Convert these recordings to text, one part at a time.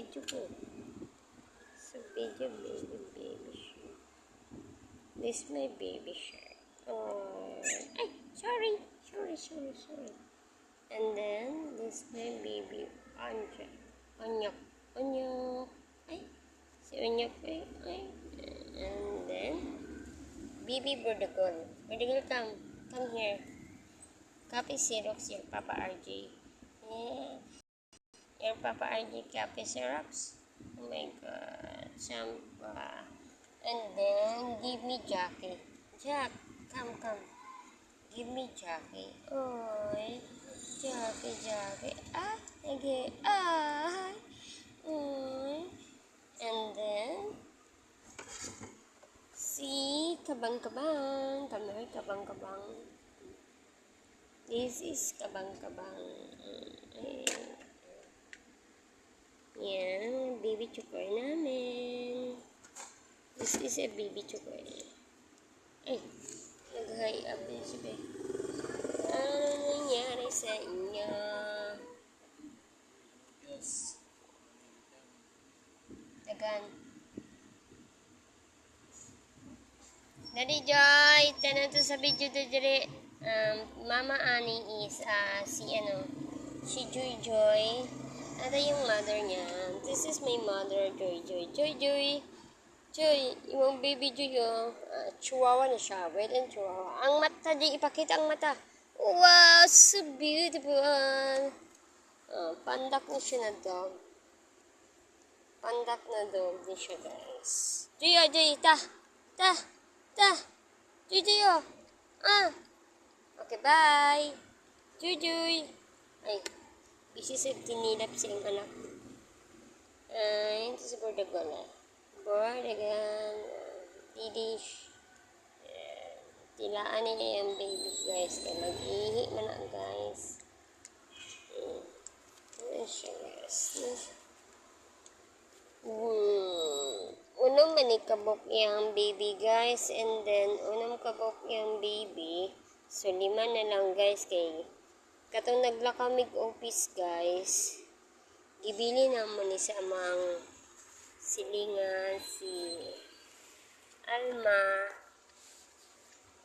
video ko. Sa video, baby shark. This my baby shark. Oh, ay, sorry. And then, this my baby Onyok. Ay, si Onyok ay. And then, baby Bordegal. Bordegal, come here. Copy Xerox, your Papa RJ. Yeah. Your Papa RJ copy Xerox. Oh my God. Champa. And then, give me Jackie. Jack, come. Give me Jackie. Oy. Jackie. Ah, okay. Ay. Oy. And then, si Kabang-Kabang. Come here, Kabang-Kabang. This is Kabang-Kabang. Yan, baby chokoy namin. This is a baby chokoy. Ay, nag-high up din siya, be. Ano nangyari sa inyo? Yes. Tagan. Daddy Joy, tanong to sa video to dire. Mama Ani is si Joy. Ito yung mother niya. This is my mother, Joy. Joy, yung baby Joy, chihuahua na siya. Wait and chihuahua. Ang mata, di ipakita ang mata. Wow, so beautiful. Pandak na siya na dog. Pandak na dog din siya, guys. Joy, ta. Joy, okay, bye. Joy. Ay, busy sa tinilap siyang anak. Ito si Bordegal. Didish. Tilaan niya yung baby, guys. Kaya mag-ihi man na, guys. Ayan siya, guys. Unang manikabok yung baby, guys. And then, unang kabok yung baby. So, 5 na lang, guys. Kay katong naglakamig office, guys. Gibili naman ni sa amang silingan si Alma.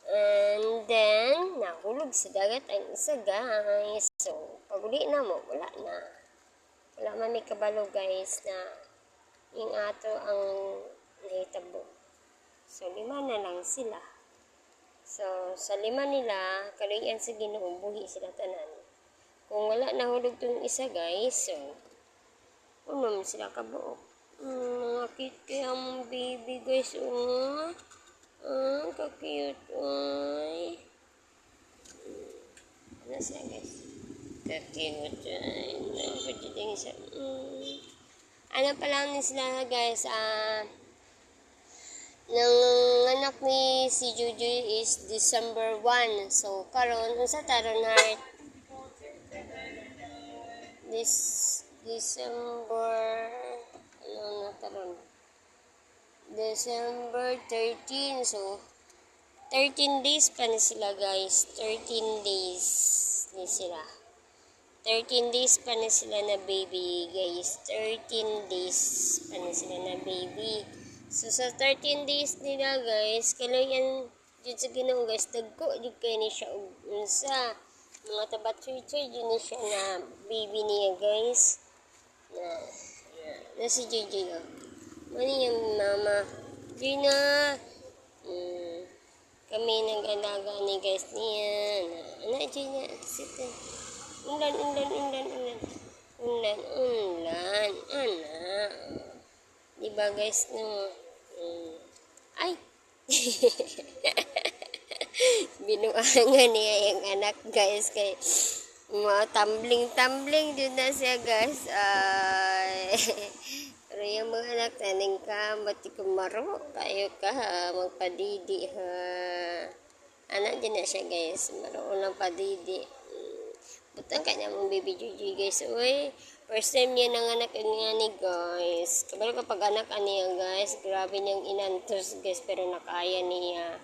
And then, nahulog sa dagat ang isa, guys. So, pag-uli na mo, wala na. Wala man may kabalo, guys, na yung ato ang nahitabo. So, 5 na lang sila. So, sa 5 nila, kaluyan sa Ginoo, buhi sila tanan. Kung wala nahulog tong isa, guys, so, naman sila kabuok. Mga cute kaya mong baby, guys, ka-cute, oy. Ano siya, guys? Ka-cute, ano pa lang sila, guys, nang anak ni si Juju is December 1. So, karon unsa taron heart? December 13. So, 13 days pa na sila, guys. 13 days ni sila. 13 days pa na sila na baby, guys. 13 days pa na sila na baby. So, sa 13 days nila, guys, kailangan dyan sa Ginoo, guys, dagko, dyan kayo ni siya, sa mga tabat-choy-choy, dyan ni siya na baby niya, guys. Na si JJ, Mani yung mama. Joy na. Kami nag-alaga ni guys niya. Joy na. Sita. Unlan. Diba, guys, no? Ay! Binuangan niya yung anak, guys, kay tumbling din na siya, guys. Pero yung mga anak, taning ka, mati kumaro, kayo ka, magpadidi, ha. Anak din na siya, guys. Maroon lang padidi. Butang ka niya mong baby Juju, guys. Uy, first time niya nanganak nga ni, guys. Kabalo kapag anak niya, guys. Grabe niyang inantos, guys. Pero nakaya niya.